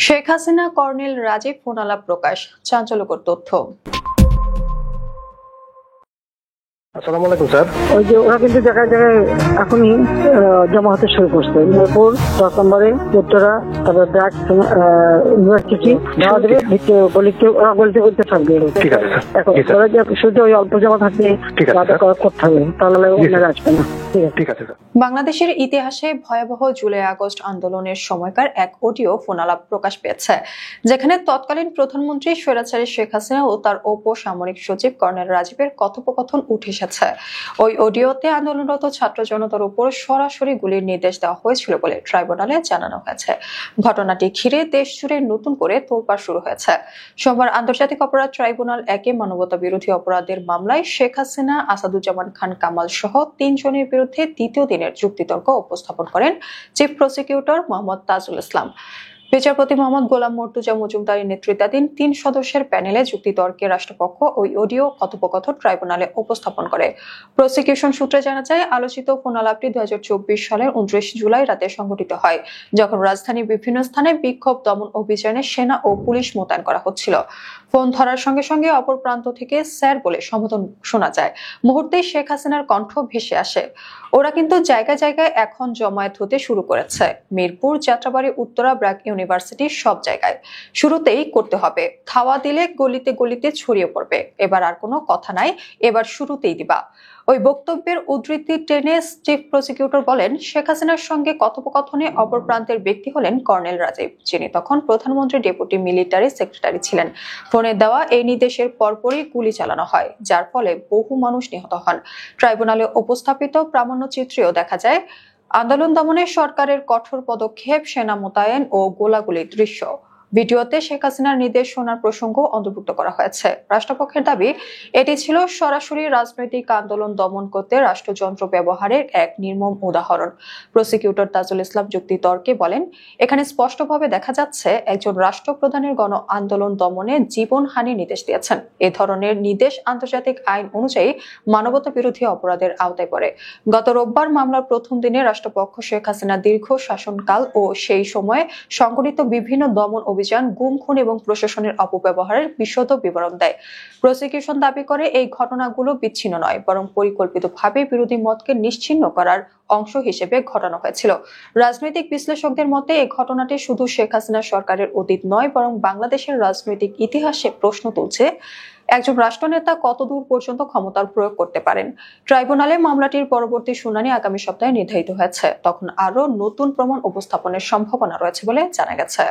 Sheikh Hasina colonel Rajib phone আলাপ প্রকাশ, চাঞ্চল্যকর তথ্য। আসসালামু আলাইকুম স্যার। ওই যে ওরা কিন্তু জায়গায় জায়গায় এখনই জমা হতে শুরু করছে। মিরপুর 10 নম্বরে উত্তরা, তারপর ব্র্যাক ইউনিভার্সিটি যাওয়া দেবে, গলিতে গলিতে থাকবে। ঠিক আছে স্যার। এখন ওরা যে শুধু ওই অল্প জমা থাকবে করতে হবে, তাহলে ওনারা আসবে না। ঠিক আছে স্যার। বাংলাদেশের ইতিহাসে ভয়াবহ জুলাই আগস্ট আন্দোলনের সময়কার এক অডিও ফোনালাপ প্রকাশ পেয়েছে, যেখানে তৎকালীন প্রধানমন্ত্রী স্বৈরাচারী শেখ হাসিনা ও তার উপসামরিক সচিব কর্নেল রাজীবের কথোপকথন উঠে এসেছে। ওই অডিওতে আন্দোলনরত ছাত্র জনতার উপর সরাসরি গুলির নির্দেশ দেওয়া হয়েছিল বলে ট্রাইব্যুনালে জানানো হয়েছে। ঘটনাটি ঘিরে দেশ জুড়ে নতুন করে তোলপাড় শুরু হয়েছে। সোমবার আন্তর্জাতিক অপরাধ ট্রাইব্যুনাল একে মানবতা বিরোধী অপরাধের মামলায় শেখ হাসিনা, আসাদুজ্জামান খান কামাল সহ 3 জনের বিরুদ্ধে দ্বিতীয় দিনের যুক্তিতর্ক উপস্থাপন করেন চিফ প্রসিকিউটর মোহাম্মদ তাজুল ইসলাম। বিচারপতি মোহাম্মদ গোলাম মর্তুজা মজুমদারের নেতৃত্বাধীন 3 সদস্যের প্যানেলে যুক্তিতর্কে রাষ্ট্রপক্ষ ওই অডিও কথোপকথন ট্রাইব্যুনালে উপস্থাপন করে। প্রসিকিউশন সূত্রে জানা যায়, আলোচিত ফোনালাপটি 2024 সালের 29 জুলাই রাতে সংঘটিত হয়, যখন রাজধানীর বিভিন্ন স্থানে বিক্ষোভ দমন অভিযানে সেনা ও পুলিশ মোতায়েন করা হচ্ছিল। ফোন ধরার সঙ্গে সঙ্গে অপর প্রান্ত থেকে স্যার বলে সম্বোধন শোনা যায়। মুহূর্তেই শেখ হাসিনার কণ্ঠ ভেসে আসে, ওরা কিন্তু জায়গায় জায়গায় এখন জমায়েত হতে শুরু করেছে। মিরপুর, যাত্রাবাড়ী, উত্তরা, ব্র্যাক ইউনিভার্সিটি, সব জায়গায় শুরুতেই করতে হবে। ধাওয়া দিলে গলিতে গলিতে ছড়িয়ে পড়বে। এবার আর কোনো কথা নাই, এবার শুরুতেই দিবা। ওই বক্তব্যের উদ্ধৃতি টেনে চিফ প্রসিকিউটর বলেন, শেখ হাসিনার সঙ্গে কথোপকথনে অপর প্রান্তের ব্যক্তি হলেন কর্নেল রাজীব, যিনি তখন প্রধানমন্ত্রী ডেপুটি মিলিটারি সেক্রেটারি ছিলেন। ফোনে দেওয়া এই নির্দেশের পরপরই গুলি চালানো হয়, যার ফলে বহু মানুষ নিহত হন। ট্রাইব্যুনালে উপস্থাপিত প্রামাণ্যচিত্রেও দেখা যায় আন্দোলন দমনে সরকারের কঠোর পদক্ষেপ, সেনা মোতায়েন ও গোলাগুলির দৃশ্য। ভিডিওতে শেখ হাসিনার নির্দেশ শোনার প্রসঙ্গ অন্তর্ভুক্ত করা হয়েছে। রাষ্ট্রপক্ষের দাবি, এটি ছিল সরাসরি রাজনৈতিক আন্দোলন দমন করতে রাষ্ট্রযন্ত্র ব্যবহারের এক নির্মম উদাহরণ। প্রসিকিউটর তাজুল ইসলাম যুক্তিতর্কে বলেন, এখানে স্পষ্টভাবে দেখা যাচ্ছে একজন রাষ্ট্রপ্রধানের গণ আন্দোলন দমনে জীবনহানির নির্দেশ দিয়েছেন। এ ধরনের নির্দেশ আন্তর্জাতিক আইন অনুযায়ী মানবতা বিরোধী অপরাধের আওতায় পড়ে। গত রোববার মামলার প্রথম দিনে রাষ্ট্রপক্ষ শেখ হাসিনার দীর্ঘ শাসনকাল ও সেই সময়ে সংঘটিত বিভিন্ন দমন অভিযান, গুম, খুন এবং প্রশাসনের অপব্যবহারের বিশদ বিবরণ দেয়। প্রসিকিউশন দাবি করে, এই ঘটনাগুলো বিচ্ছিন্ন নয়, বরং পরিকল্পিতভাবে বিরোধী মতকে নিশ্চিহ্ন করার অংশ হিসেবে ঘটানো হয়েছিল। রাজনৈতিক বিশ্লেষকদের মতে এই ঘটনাটি শুধু শেখ হাসিনা সরকারের অতীত নয়, বরং বাংলাদেশের রাজনৈতিক ইতিহাসে প্রশ্ন তুলছে, একজন রাষ্ট্রনেতা কতদূর পর্যন্ত ক্ষমতার প্রয়োগ করতে পারেন। ট্রাইব্যুনালে মামলাটির পরবর্তী শুনানি আগামী সপ্তাহে নির্ধারিত হয়েছে। তখন আরো নতুন প্রমাণ উপস্থাপনের সম্ভাবনা রয়েছে বলে জানা গেছে।